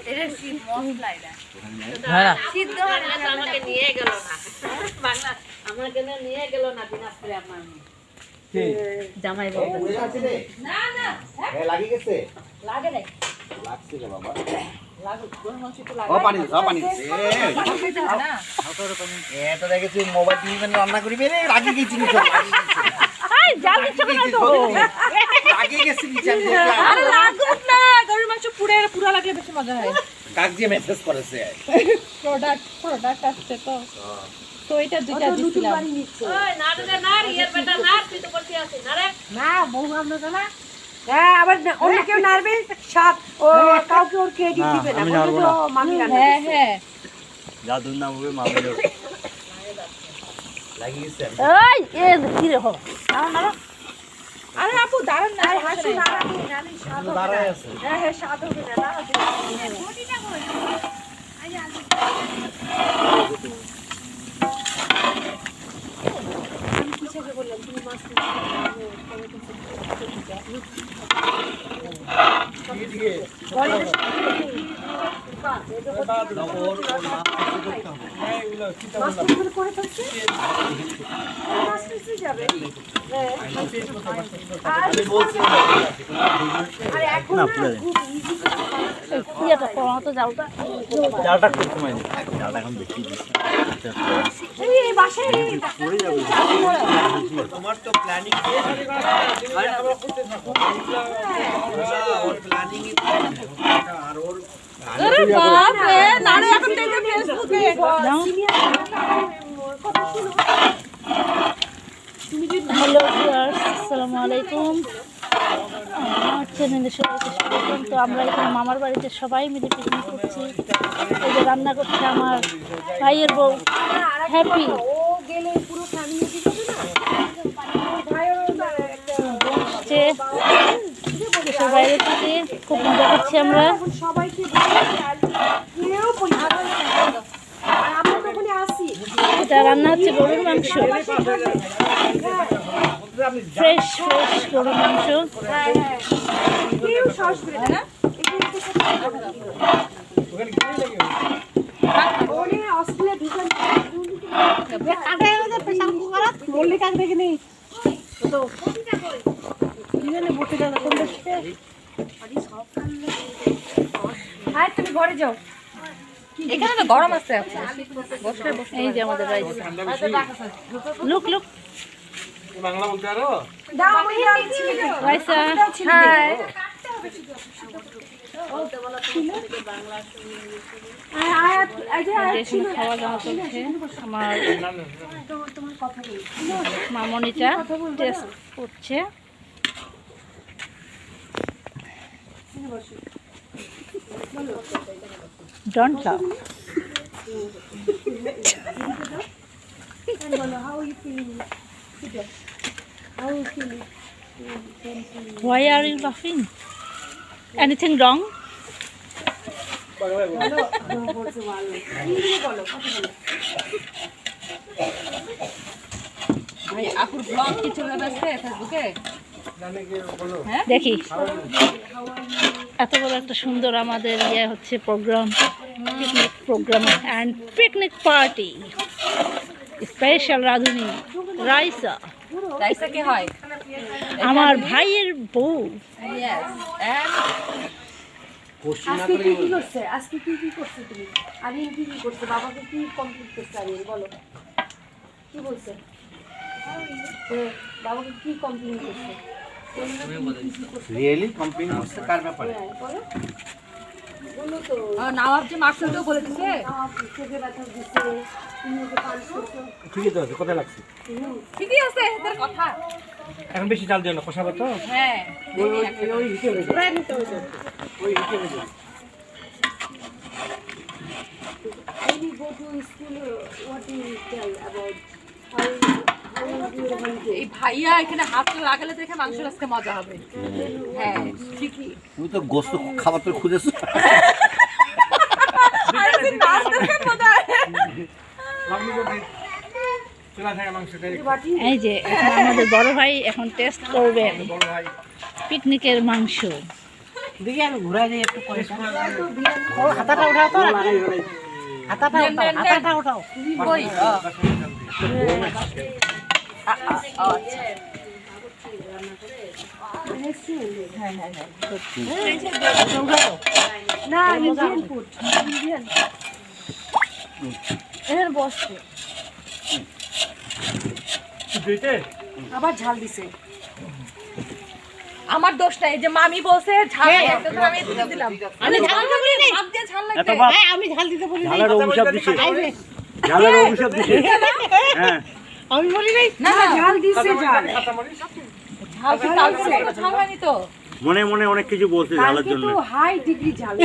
এটা শীত মশলা এটা হ্যাঁ সিদ্ধ আমাকে নিয়ে গেল না বাংলা আমাকে নিয়ে গেল না দিনাজপুরে আমার জামাই বাবু না না এ লাগি গেছে লাগে নাই লাগছে রে বাবা লাগু কোন মাংস তো লাগে ও পানি না এ তো দেখেছি মোবাইল টিভি মানে রান্না করিবে রে লাগি গেছি নি সব লাগি গেছে আই জানি তো না তো লাগি গেছে বিচার দেখলাম আরে লাগুক না গরুর মাংস পুরা লাগলে বেশি মজা হয় কাক দিয়ে মেসেজ করেছে প্রোডাক্ট আসছে তো এটা দুইটা দিছিলাম ওই না ইয়ার বেটা না তুই তো করতে আসিস না রে না বউ আমরা তো না হ্যাঁ আবার অন্য কেউ নারবে সাত ও কাউকে ওর ক্রেডিট দিবে না বলে তো মামি রান্না হ্যাঁ জাদুর নাম হবে মামি লাগি গেছে এই এ কি রে হো না আরে আপু দাঁড়ান না হাসি দাঁড়ান জানি সাত দাঁড়ায় আছে হ্যাঁ সাত হবে না কোটিটা কই আই আগে আমি কিসে বললাম তুমি মাছ জালটা খুব সময় জালটা এখন বেশি তোমার তো প্ল্যানিং আরে বাপ রে নারে এখন দেখে ফেসবুকে হ্যালো ভিউয়ার্স আসসালামু আলাইকুম আমার চ্যানেলে সবাইকে স্বাগতম। তো আমরা এখানে মামার বাড়িতে সবাই মিলে পিকনিক করছি। এই যে রান্না করছে আমার ভাইয়ের বউ হ্যাপি দেশের বাইরে থেকে খুব মজা করছি আমরা। এটা রান্না হচ্ছে গরুর মাংস, ফ্রেশ গরুর মাংস। তুমি ঘরে যাও, এখানে তো গরম আছে। এই যে আমাদের লুক বাংলা বলতে পারো রাইসা। হাই খাওয়া দাওয়া চলছে। আমার মামনিটা টেস্ট করছে। Don't laugh. Why are you laughing? Anything wrong? দেখি এত বড় একটা সুন্দর আমাদের ইয়ে হচ্ছে programme, picnic programme and picnic party special রাঁধুনি রাইসা। রাইসা কে হয়? আমার ভাইয়ের বউ। আজকে কি করছে? আজকে কি করছে তুমি? আরিন কি করছে? বাবাকে কি কমপ্লিট করছে আরিন? বলো কি বলছে? বাবাকে কি কমপ্লিট করছে? রিয়েলি কমপ্লেইন করছে কার ব্যাপারে? বলো তো। নওয়াব যে মার্কসেলও বলে দিয়েছে চোখে ব্যথা দিচ্ছে, তুমি ওকে পাঞ্চ করছো। ঠিকই তো আছে, কথা লাগছে। ঠিকই আছে এদের কথা। এখন বেশি জাল দিও না, কষাবে তো। হ্যাঁ ওই হিসেবে প্রায় নিতে হবে, ওই হিসেবে। When you go to school, what do you tell about how এই ভাইয়া এখানে হাত লাগালে দেখে মাংস আজকে মজা হবে। হ্যাঁ ঠিকই। তুমি তো গোশত খাবার তো খুঁজেছো। এই যে আমাদের বড় ভাই এখন টেস্ট করবেন পিকনিকের মাংস। দেখি আমি ঘুরাই দিই একটু পয়সা হাতাটা উঠাও তো হাতাটা উঠাও কই না ইন্ডিয়ান ফুড ইন্ডিয়ান এর বসছে আবার ঝাল দিছে আমার দোষটা এই যে মামি বলছে ঝাল দিতে তো আমি দিতে দিলাম আমি ঝাল দিতে বলি নাই ভাব দিয়ে ঝাল লাগবে হ্যাঁ আমি ঝাল দিতে বলি নাই ঝালের অভিশাপ দিছে হ্যাঁ আমি বলি নাই না ঝাল দিছে ঝাল ঝাল কি কাল করে ঝাল হয়নি তো মনে মনে অনেক কিছু বলছে ঝালের জন্য হাই ডিগ্রি ঝাল